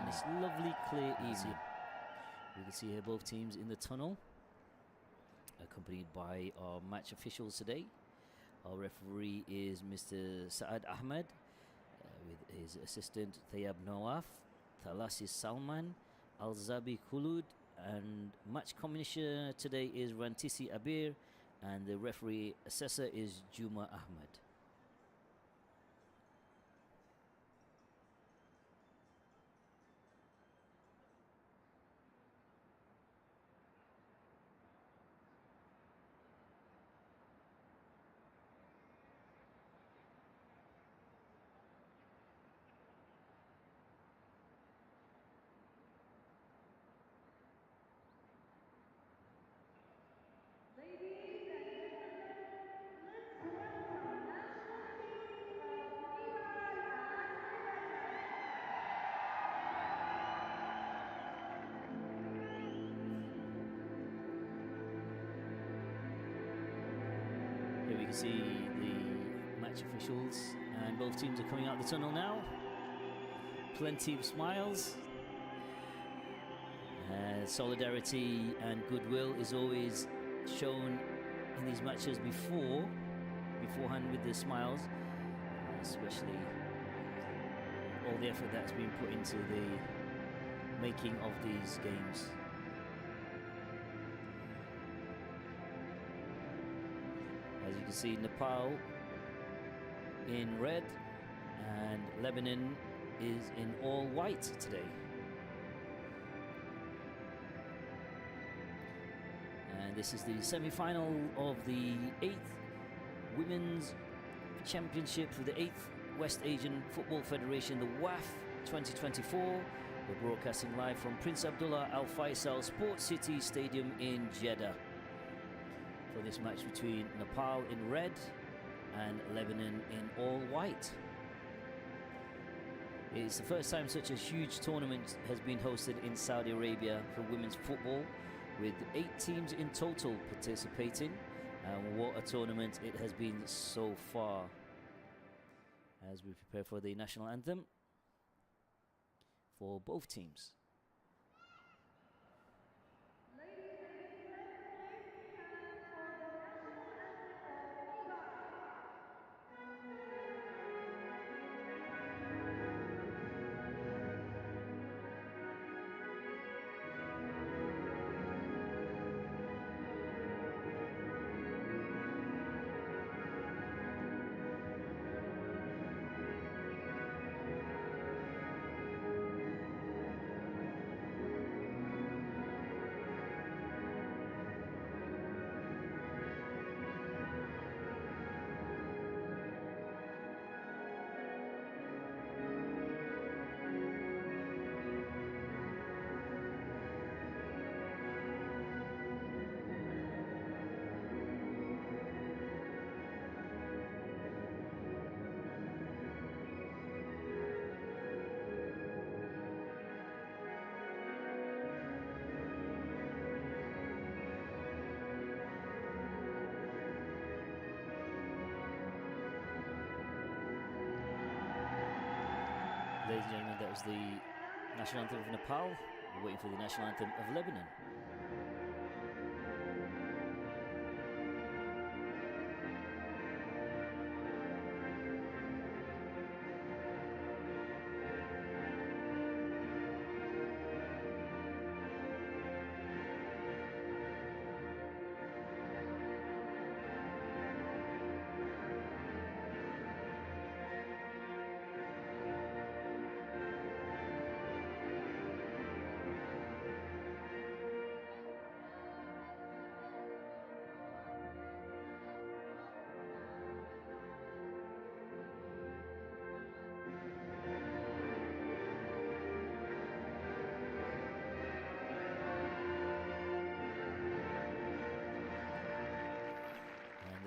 on this lovely clear evening. We can see here both teams in the tunnel, accompanied by our match officials today. Our referee is Mr. Saad Ahmed, with his assistant Thayab Nawaf, Thalasi Salman, Al-Zabi Khulud, and match commissioner today is Rantisi Abir, and the referee assessor is Juma Ahmed. Here we can see the match officials, and both teams are coming out the tunnel now. Plenty of smiles. Solidarity and goodwill is always shown in these matches beforehand with the smiles, especially all the effort that's been put into the making of these games. As you can see, Nepal in red and Lebanon is in all white today. And this is the semi-final of the 8th Women's Championship for the 8th West Asian Football Federation, the Waff 2024. We're broadcasting live from Prince Abdullah Al Faisal Sports City Stadium in Jeddah for this match between Nepal in red and Lebanon in all white. It's the first time such a huge tournament has been hosted in Saudi Arabia for women's football, with 8 teams in total participating, and what a tournament it has been so far. As we prepare for the national anthem for both teams. Ladies and gentlemen, that was the national anthem of Nepal. We're waiting for the national anthem of Lebanon.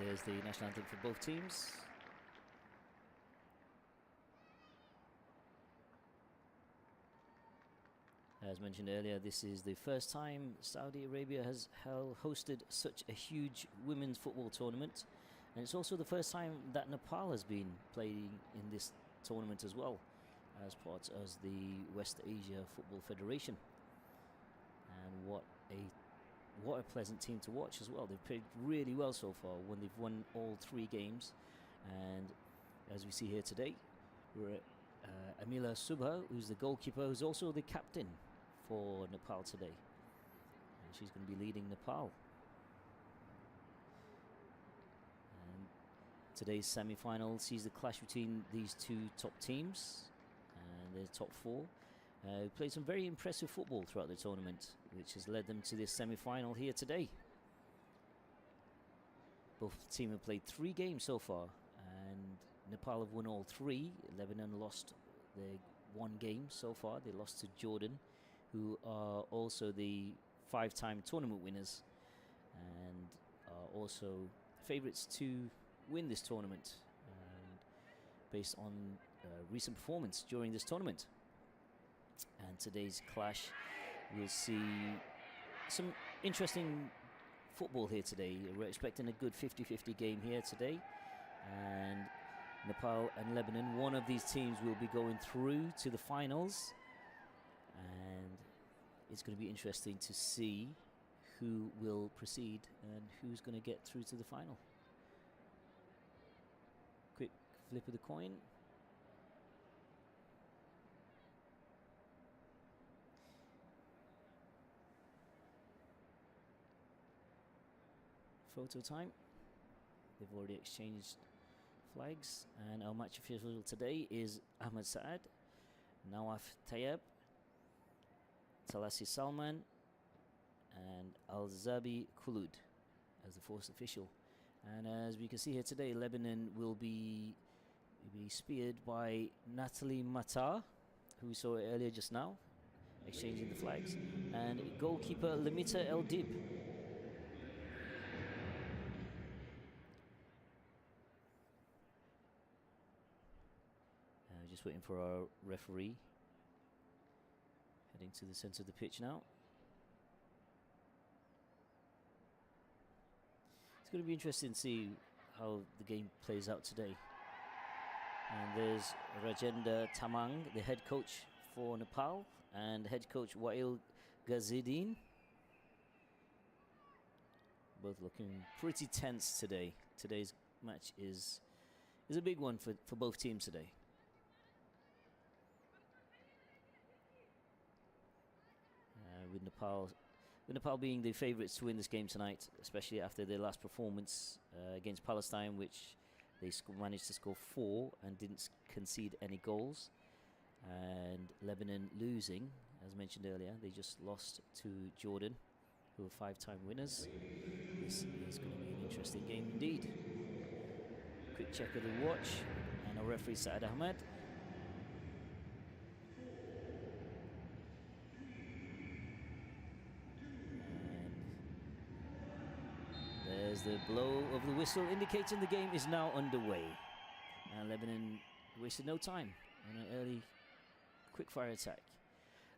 There's the national anthem for both teams. As mentioned earlier, this is the first time Saudi Arabia has hosted such a huge women's football tournament, and it's also the first time that Nepal has been playing in this tournament as well. as part of the West Asia Football Federation. And what a pleasant team to watch as well. They've played really well so far when they've won all 3 games. And as we see here today, we're at Amila Subha, who's the goalkeeper, who's also the captain for Nepal today. And she's going to be leading Nepal. And today's semi-final sees the clash between these 2 top teams and the top 4. Played some very impressive football throughout the tournament, which has led them to this semi-final here today. Both teams have played 3 games so far, and Nepal have won all 3. Lebanon lost their 1 game so far. They lost to Jordan, who are also the 5-time tournament winners and are also favourites to win this tournament, based on recent performance during this tournament. And today's clash, we'll see some interesting football here today. We're expecting a good 50-50 game here today. And Nepal and Lebanon, one of these teams will be going through to the finals. And it's going to be interesting to see who will proceed and who's going to get through to the final. Quick flip of the coin. Photo time. They've already exchanged flags, and our match official today is Ahmed Saad, Nawaf Tayyab, Talasi Salman, and Al-Zabi Khulud as the fourth official. And as we can see here today, Lebanon will be speared by Natalie Matar, who we saw earlier just now, exchanging the flags, and goalkeeper Lamita El Dib. Just waiting for our referee. Heading to the centre of the pitch now. It's going to be interesting to see how the game plays out today. And there's Rajendra Tamang, the head coach for Nepal, and head coach Wail Ghazidin. Both looking pretty tense today. Today's match is a big one for both teams today. With Nepal being the favourites to win this game tonight, especially after their last performance against Palestine, which they managed to score 4 and didn't concede any goals. And Lebanon losing, as mentioned earlier, they just lost to Jordan, who are 5-time winners. This is going to be an interesting game indeed. Quick check of the watch, and our referee Saad Ahmed. There's the blow of the whistle indicating the game is now underway. And Lebanon wasted no time on an early quick-fire attack.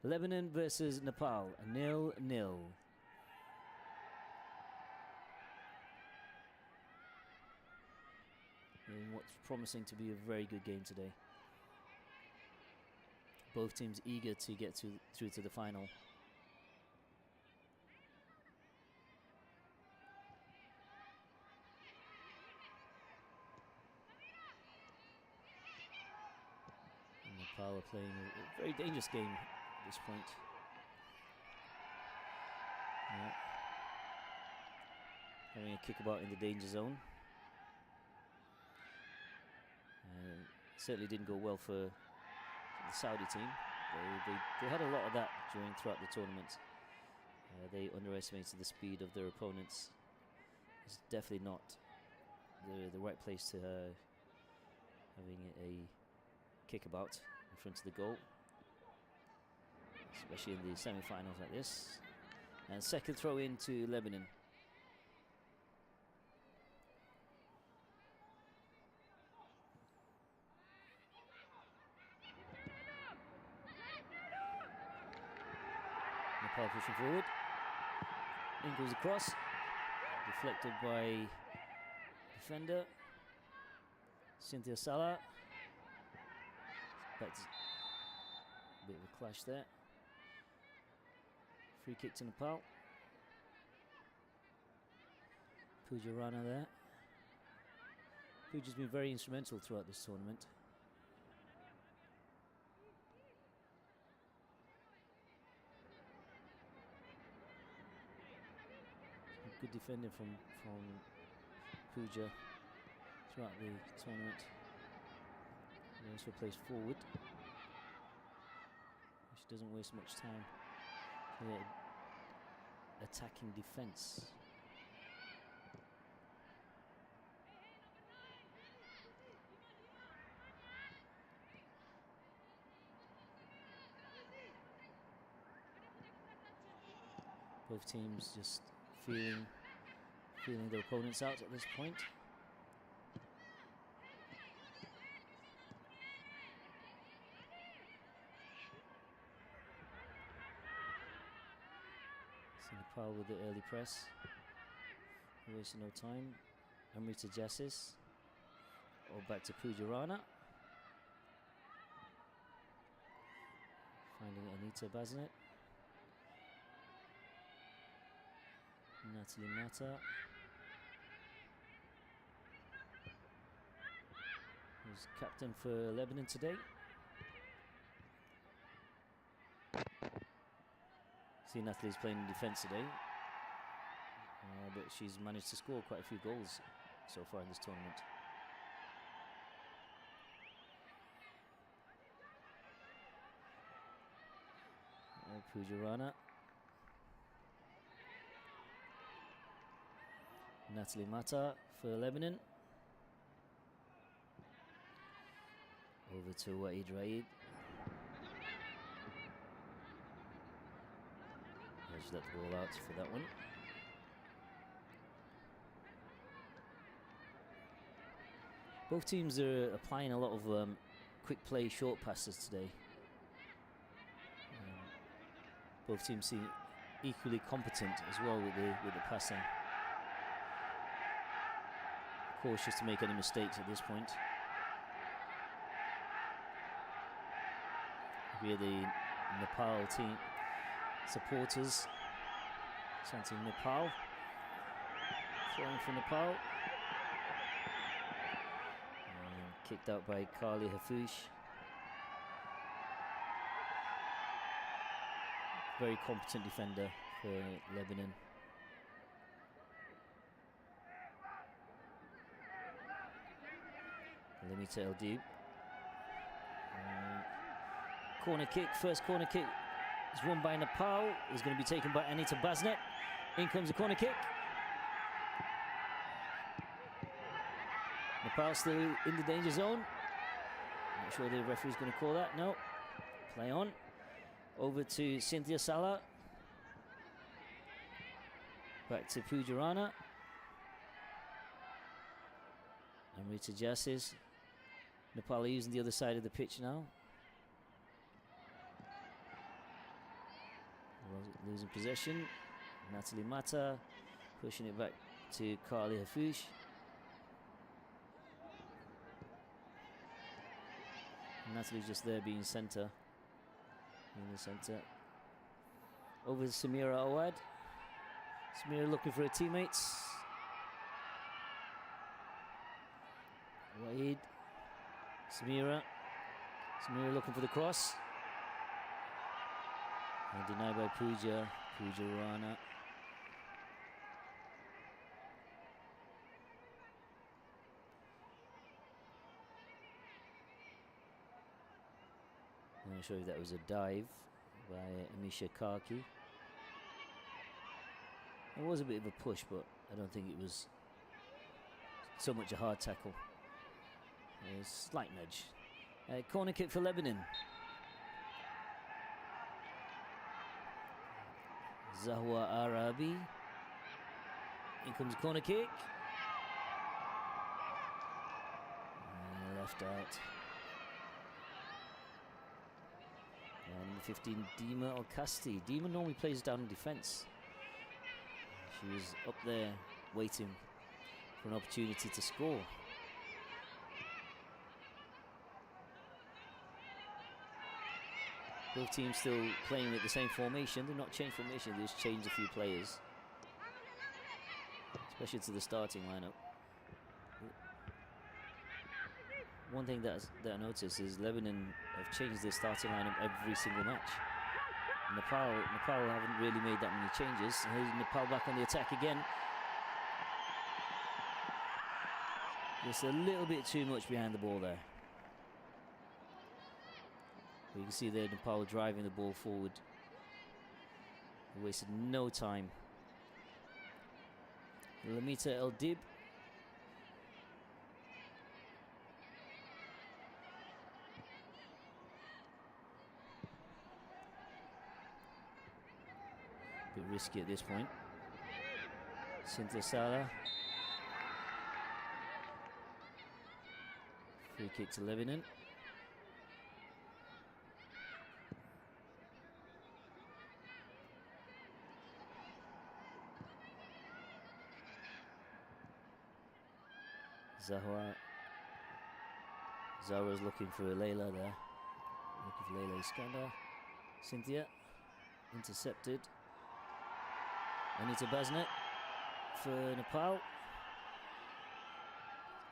Lebanon versus Nepal, 0-0. In what's promising to be a very good game today. Both teams eager to get through to the final. Nepal are playing a very dangerous game at this point. Yeah. Having a kickabout in the danger zone. Certainly didn't go well for the Saudi team. They had a lot of that throughout the tournament. They underestimated the speed of their opponents. It's definitely not the right place to having a kickabout in front of the goal, especially in the semi-finals like this. And second throw in to Lebanon. Nepal pushing forward. In goes the cross. Deflected by defender Cynthia Salah. Bit of a clash there. Free kick to Nepal. Pooja Rana there. Pooja's been very instrumental throughout this tournament. Good defending from Pooja throughout the tournament. He also plays forward. She doesn't waste much time. Attacking defense. Both teams just feeling their opponents out at this point. So Nepal with the early press. Wasting no time. Amrita Jassis. Or back to Pooja Rana. Finding Anita Basnet. Natalie Mata. Who's captain for Lebanon today. See, Natalie's playing in defence today. But she's managed to score quite a few goals so far in this tournament. Pooja Rana. Natalie Mata for Lebanon. Over to Waid Raid. Let's let the ball out for that one. Both teams are applying a lot of quick play short passes today. Both teams seem equally competent as well with the passing. Cautious to make any mistakes at this point. Here the Nepal team supporters chanting Nepal. Throwing for Nepal. And kicked out by Kali Hafouche. Very competent defender for Lebanon. Limita El Deeb. Corner kick, first corner kick is won by Nepal. Is going to be taken by Anita Basnet. In comes the corner kick. Nepal still in the danger zone. Not sure the referee's going to call that. No. Play on. Over to Cynthia Salah. Back to Pooja Rana. Amrita Jassis. Nepal are using the other side of the pitch now. Losing possession. Natalie Mata pushing it back to Kali Hafouche. Natalie's just there being centre. In the centre. Over to Samira Awad. Samira looking for her teammates. Waid. Samira looking for the cross. And denied by Pooja Rana. I'm not sure if that was a dive by Amisha Karki. It was a bit of a push, but I don't think it was so much a hard tackle. A slight nudge. Corner kick for Lebanon. Zahwa Arabi. In comes the corner kick. Left out. Number 15, Dima Al-Kasti. Dima normally plays down in defence. She was up there waiting for an opportunity to score. Both teams still playing with the same formation. They've not changed formation, they just changed a few players. Especially to the starting lineup. One thing that I noticed is Lebanon have changed their starting lineup every single match. Nepal haven't really made that many changes. Here's Nepal back on the attack again. Just a little bit too much behind the ball there. But you can see there Nepal driving the ball forward. They wasted no time. Lamita El Dib. Bit risky at this point. Cynthia Sala. Free kick to Lebanon. Zahra's looking for Layla there. Looking for Layla Iskandar. Cynthia. Intercepted. Anita Basnet for Nepal.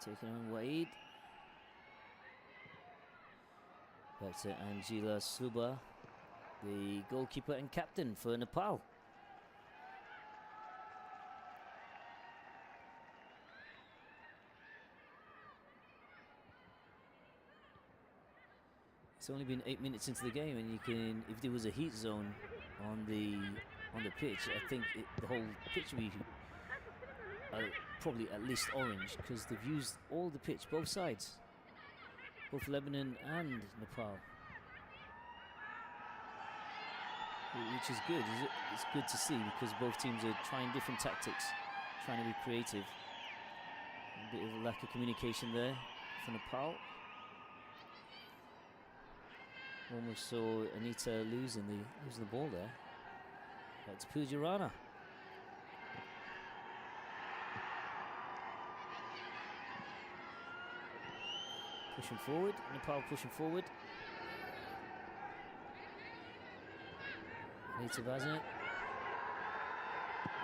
Taking on Waid. Back to Angela Suba, the goalkeeper and captain for Nepal. It's only been 8 minutes into the game, and you can, if there was a heat zone on the pitch, I think the whole pitch would be probably at least orange, because they've used all the pitch, both sides, both Lebanon and Nepal, which is good. It's good to see, because both teams are trying different tactics, trying to be creative. A bit of a lack of communication there for Nepal. Almost saw Anita losing the ball there. That's Pujarana. Pushing forward, Nepal pushing forward. Anita Basnet.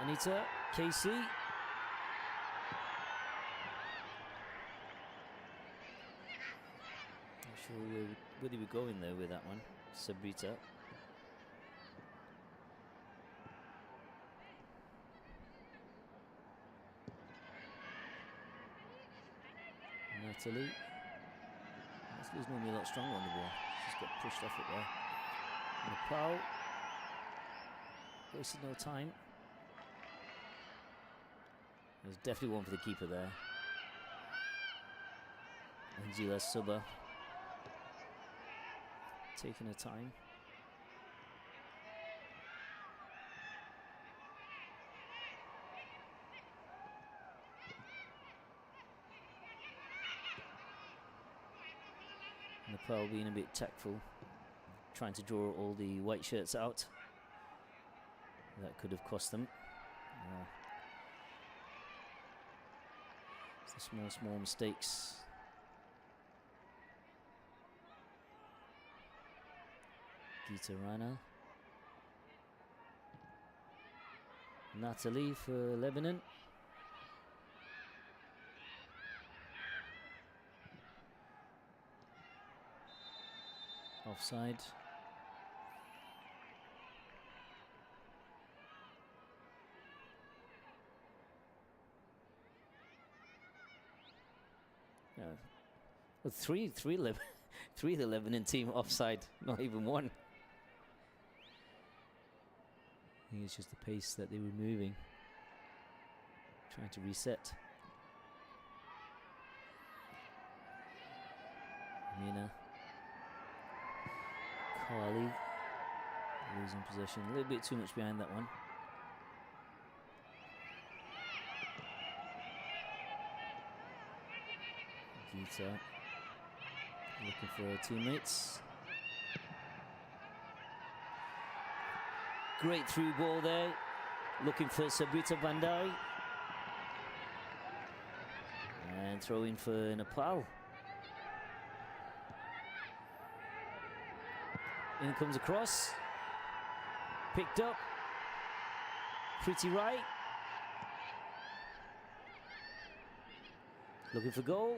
Anita, KC. Not sure where they were going there with that one. Sabrita. Natalie. Natalie's normally a lot stronger on the ball. She's got pushed off it there. Nepal. Wasted no time. There's definitely one for the keeper there. Angela Suba. Taking her time. Nepal being a bit tactful, trying to draw all the white shirts out. That could have cost them. It's the small mistakes. Gita Rana. Natalie for Lebanon. Offside. Well, three of the Lebanon team offside, not even one. I think it's just the pace that they were moving, trying to reset. Mina. Carly losing possession, a little bit too much behind that one. Gita looking for her teammates. Great through ball there, looking for Sabrita Bandari. And throw in for Nepal. In comes across. Picked up. Pretty right. Looking for goal.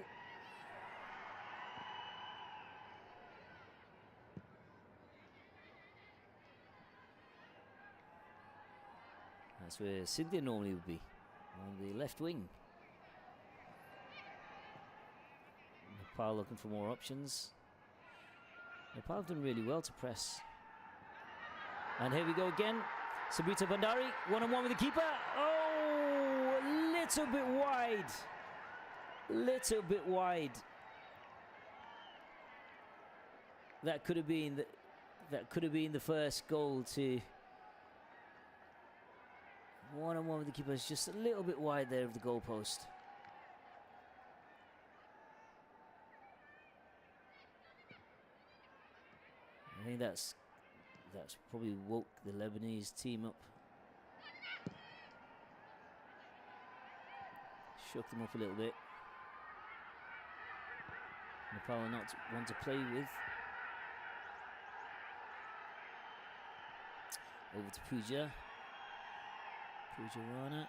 That's where Cynthia normally would be, on the left wing. Nepal looking for more options. Nepal have done really well to press. And here we go again. Sabrita Bandari, one-on-one with the keeper. Oh, a little bit wide. Little bit wide. That could have been the first goal to. One-on-one with the keeper is just a little bit wide there of the goalpost. I think that's probably woke the Lebanese team up. Shook them up a little bit. Nepal are not one to play with. Over to Pooja. Pooja Rana.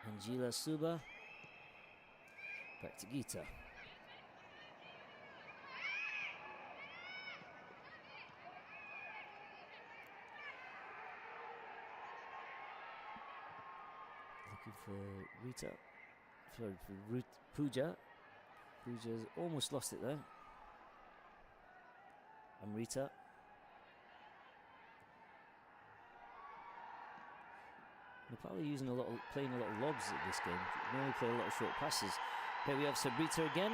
Angela Suba. Back to Geeta. Looking for Rita. Sorry, for Pooja. Pooja's almost lost it there. And Rita. Nepal are using playing a lot of lobs at this game. They normally play a lot of short passes. Here we have Sabrita again.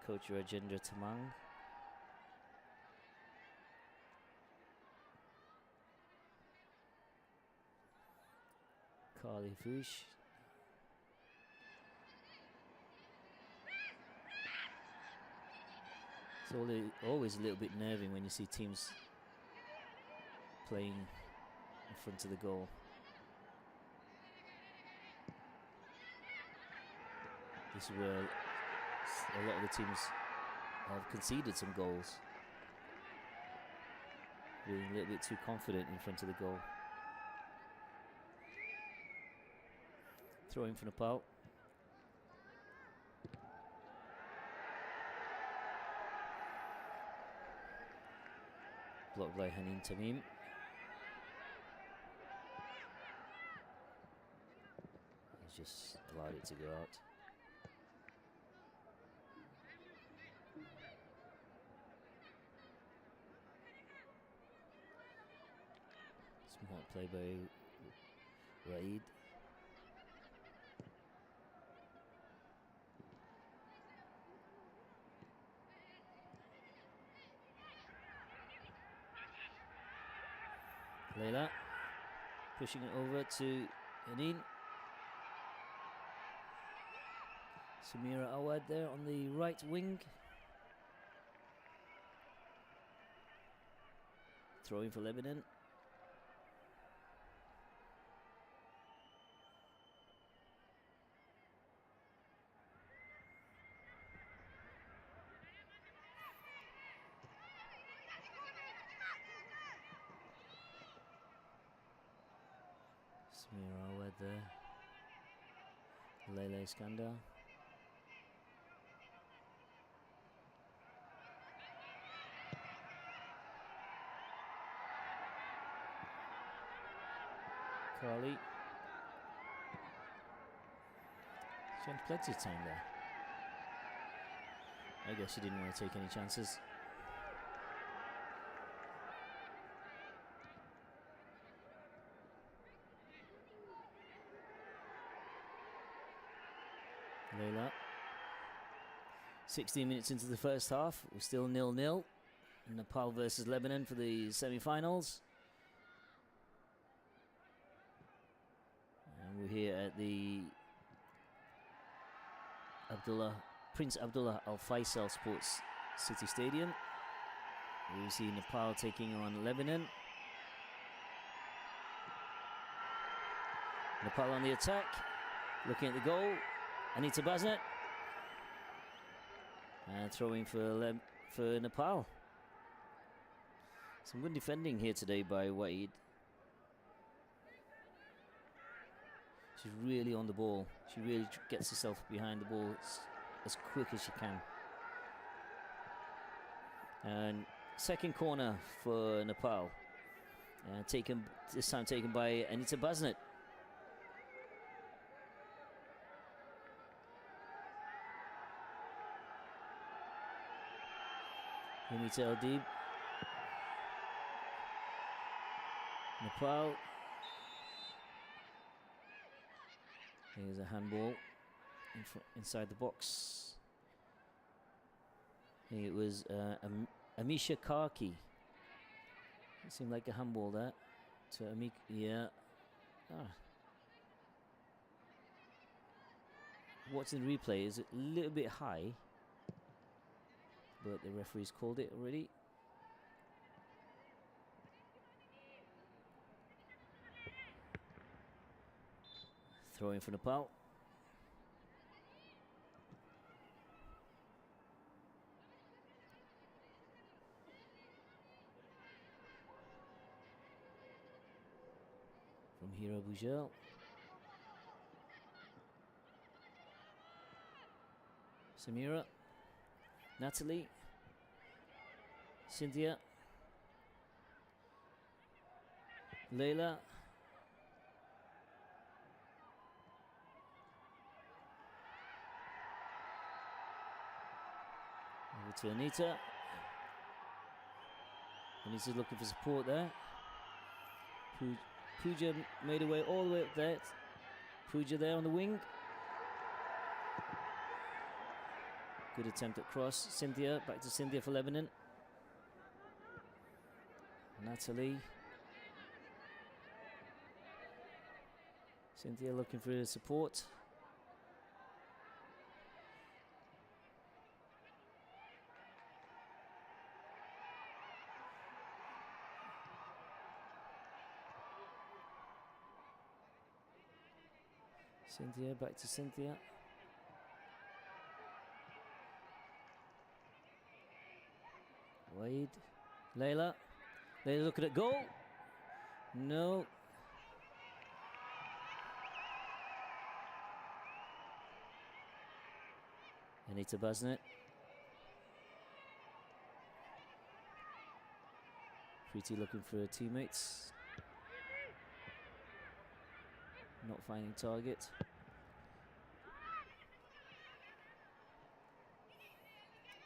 Coach Rajendra Tamang. Carly Fush. It's always a little bit nerving when you see teams playing in front of the goal. This is where a lot of the teams have conceded some goals. Being a little bit too confident in front of the goal. Throw in for Nepal. Blocked by Hanin Tamim. He's just allowed it to go out. Smart play by Raid. Leila pushing it over to Hanin. Samira Awad there on the right wing. Throwing for Lebanon. Samira Awad there. Leila Iskandar. Carly. She had plenty of time there. I guess she didn't want to take any chances. Leila. 16 minutes into the first half. We're still 0-0. Nepal versus Lebanon for the semi-finals. And we're here at the Prince Abdullah Al Faisal Sports City Stadium. We see Nepal taking on Lebanon. Nepal on the attack, looking at the goal. Anita Basnet. And throwing for Nepal. Some good defending here today by Wade. She's really on the ball. She really gets herself behind the ball as quick as she can. And second corner for Nepal. This time taken by Anita Basnet. Anita Aldib. Nepal. Here's a handball inside the box. I think it was Amisha Karki. It seemed like a handball there to Amik. Yeah. Watching the replay, is it a little bit high? But the referee's called it already. Throwing for Nepal. From Hira Bujel. Samira. Natalie. Cynthia. Layla. Over to Anita. Anita's looking for support there. Pooja made her way all the way up there. Pooja there on the wing. Good attempt at cross. Cynthia, back to Cynthia for Lebanon. Natalie. Cynthia looking for support. Cynthia, back to Cynthia. Wade. Layla. Layla looking at goal. No. Anita Basnet. Preeti looking for her teammates. Not finding target.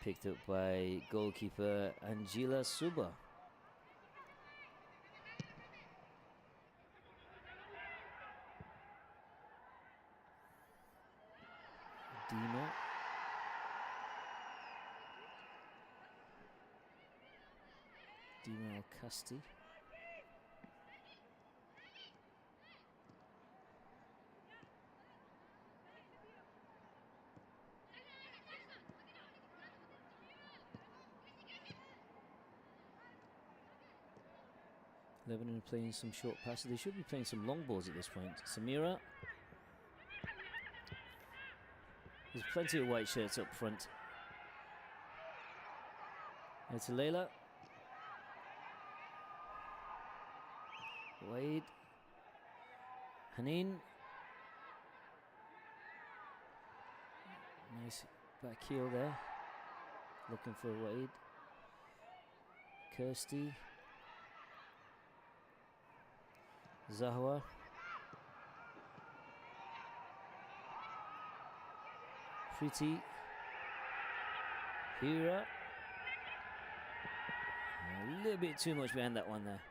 Picked up by goalkeeper Angela Suba. Dima. Dima Al-Kasti. Lebanon playing some short passes. They should be playing some long balls at this point. Samira. There's plenty of white shirts up front. It's Layla. Wade. Haneen. Nice back heel there. Looking for Wade. Kirsty. Zahwa. Preeti. Hira. A little bit too much behind that one there.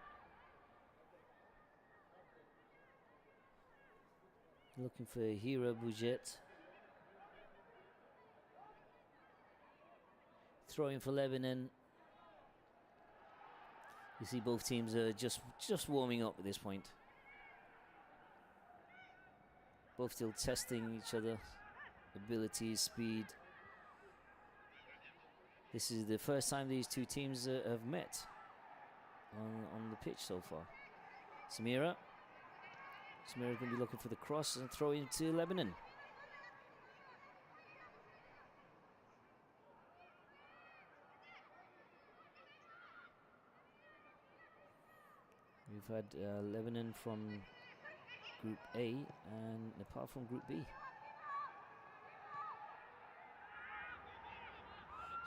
Looking for Hira Bujet. Throwing for Lebanon. You see both teams are just warming up at this point. Both still testing each other, abilities, speed. This is the first time these two teams have met on the pitch so far. Samira. Samira going to be looking for the cross and throw into Lebanon. We've had Lebanon from Group A and Nepal from Group B.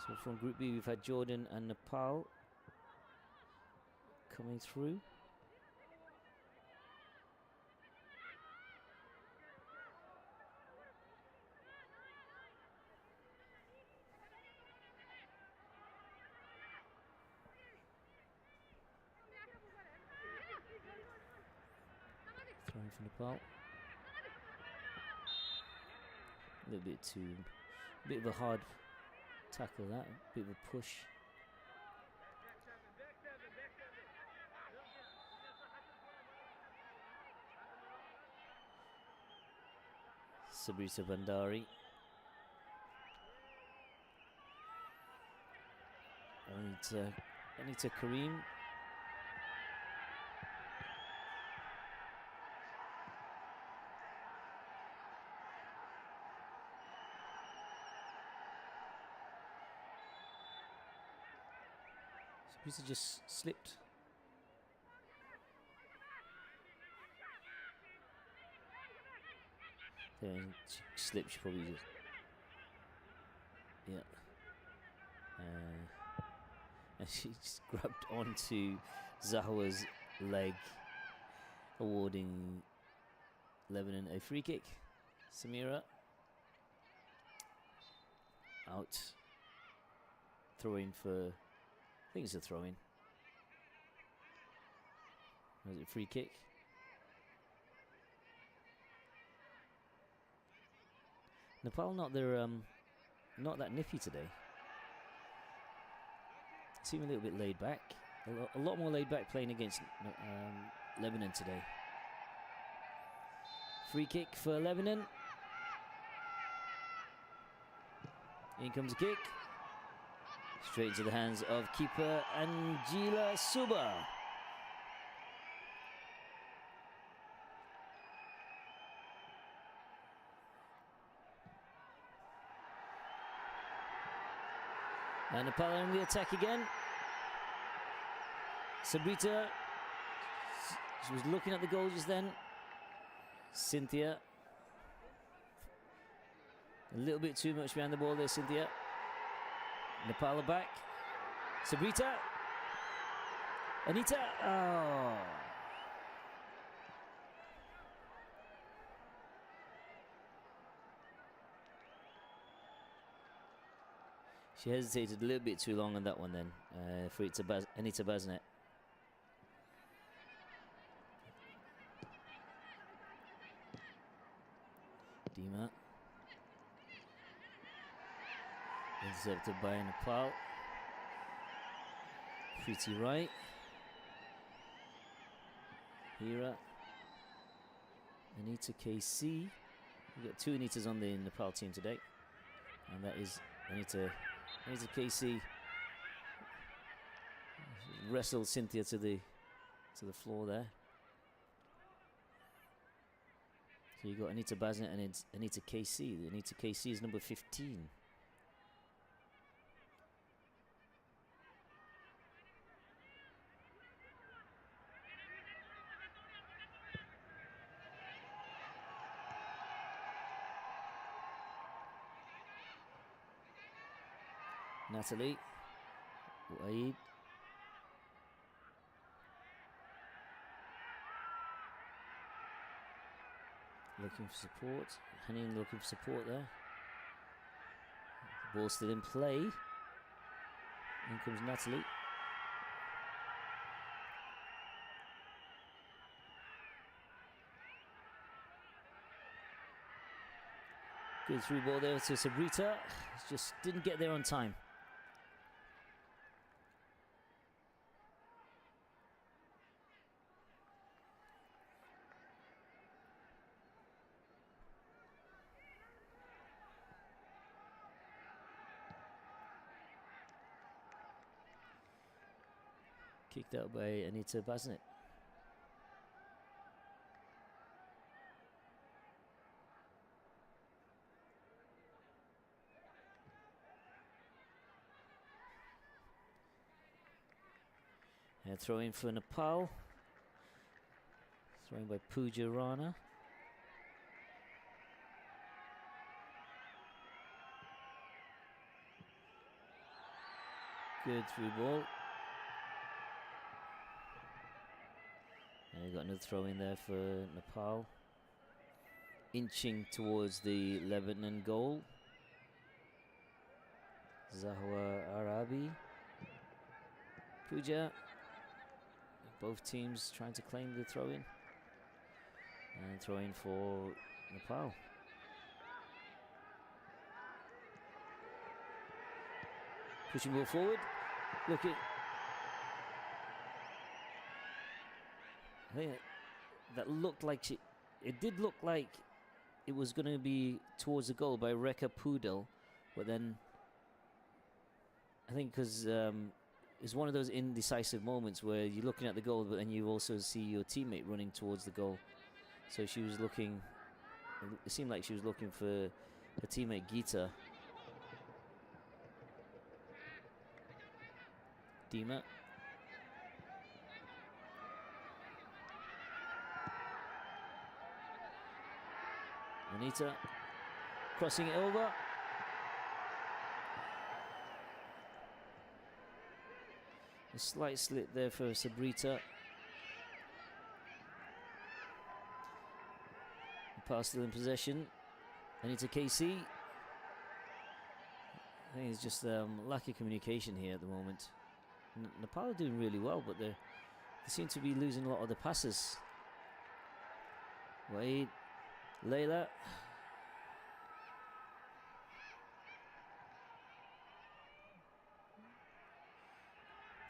So from Group B, we've had Jordan and Nepal coming through. Throwing for Nepal. A little bit of a hard tackle that, a bit of a push. Sabrita Bandari. Anita Karim. Sabrita just slipped. Yeah, she slipped, she probably just... Yeah. And she just grabbed onto Zahwa's leg, awarding Lebanon a free kick. Samira out, throwing for, I think it's a throw-in. Was it a free kick? Nepal not that nippy today. Seem a little bit laid back. A lot more laid back playing against Lebanon today. Free kick for Lebanon. In comes a kick. Straight into the hands of keeper Angela Suba. And Nepal on the attack again. Sabrita, she was looking at the goal just then. Cynthia, a little bit too much behind the ball there, Cynthia. Nepal are back. Sabrita, Anita, oh. She hesitated a little bit too long on that one then, for it to Anita Baznet. Dima. Intercepted by Nepal. Pretty right. Hira. Anita KC. We've got two Anitas on the Nepal team today. And that is Anita KC. Wrestled Cynthia to the floor there. So you got Anita Baznet and it's Anita KC. Anita KC is number 15. Natalie, Waid. Looking for support. Hanin looking for support there. The ball still in play. In comes Natalie. Good through ball there to Sabrita. Just didn't get there on time. Kicked out by Anita Baznet. Throw-in for Nepal. Thrown by Pooja Rana. Good through ball. And you got another throw in there for Nepal. Inching towards the Lebanon goal. Zahwa Arabi. Pooja. Both teams trying to claim the throw in. And throw in for Nepal. Pushing ball forward. Look at. I think that looked like it did look like it was going to be towards the goal by Rekha Pudel, but then I think because it's one of those indecisive moments where you're looking at the goal, but then you also see your teammate running towards the goal. So she was looking. It seemed like she was looking for her teammate Geeta. Dima. Anita crossing it over. A slight slit there for Sabrita. The pass still in possession. Anita KC. I think it's just lack of communication here at the moment. Nepal are doing really well, but they seem to be losing a lot of the passes. Wade, Layla.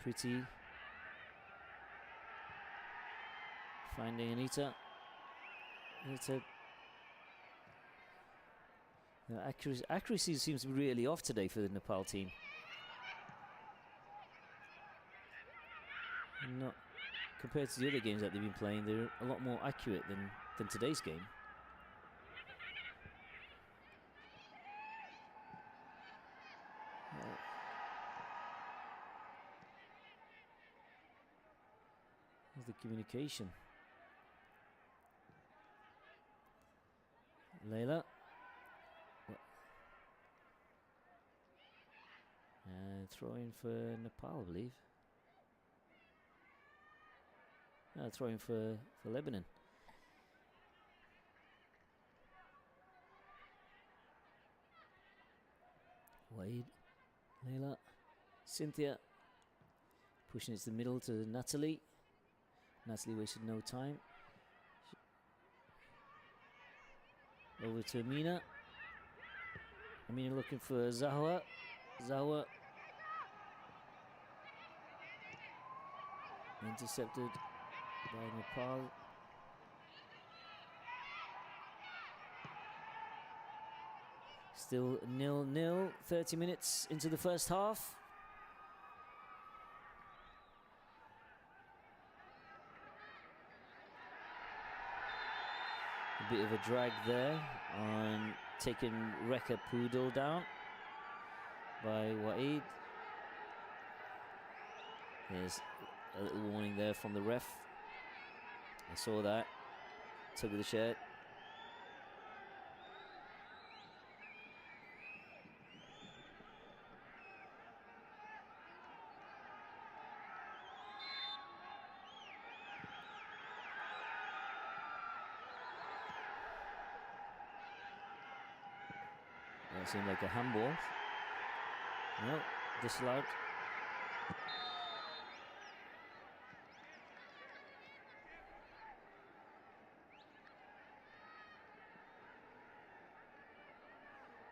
Pretty. Finding Anita. Anita. Accuracy seems to be really off today for the Nepal team. Not compared to the other games that they've been playing, they're a lot more accurate than today's game. There's the communication. Layla. And throwing for Nepal, I believe. Throwing for Lebanon. Wade, Layla, Cynthia. Pushing it to the middle to Natalie. Natalie wasted no time. Over to Amina. Amina looking for Zahwa. Zahwa. Intercepted by Nepal. Still 0-0, 30 minutes into the first half. A bit of a drag there on taking Rekha Pudel down by Waid. There's a little warning there from the ref. I saw that. Took the shirt. That seemed like a handball. No, disallowed.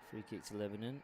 Free kick to Lebanon.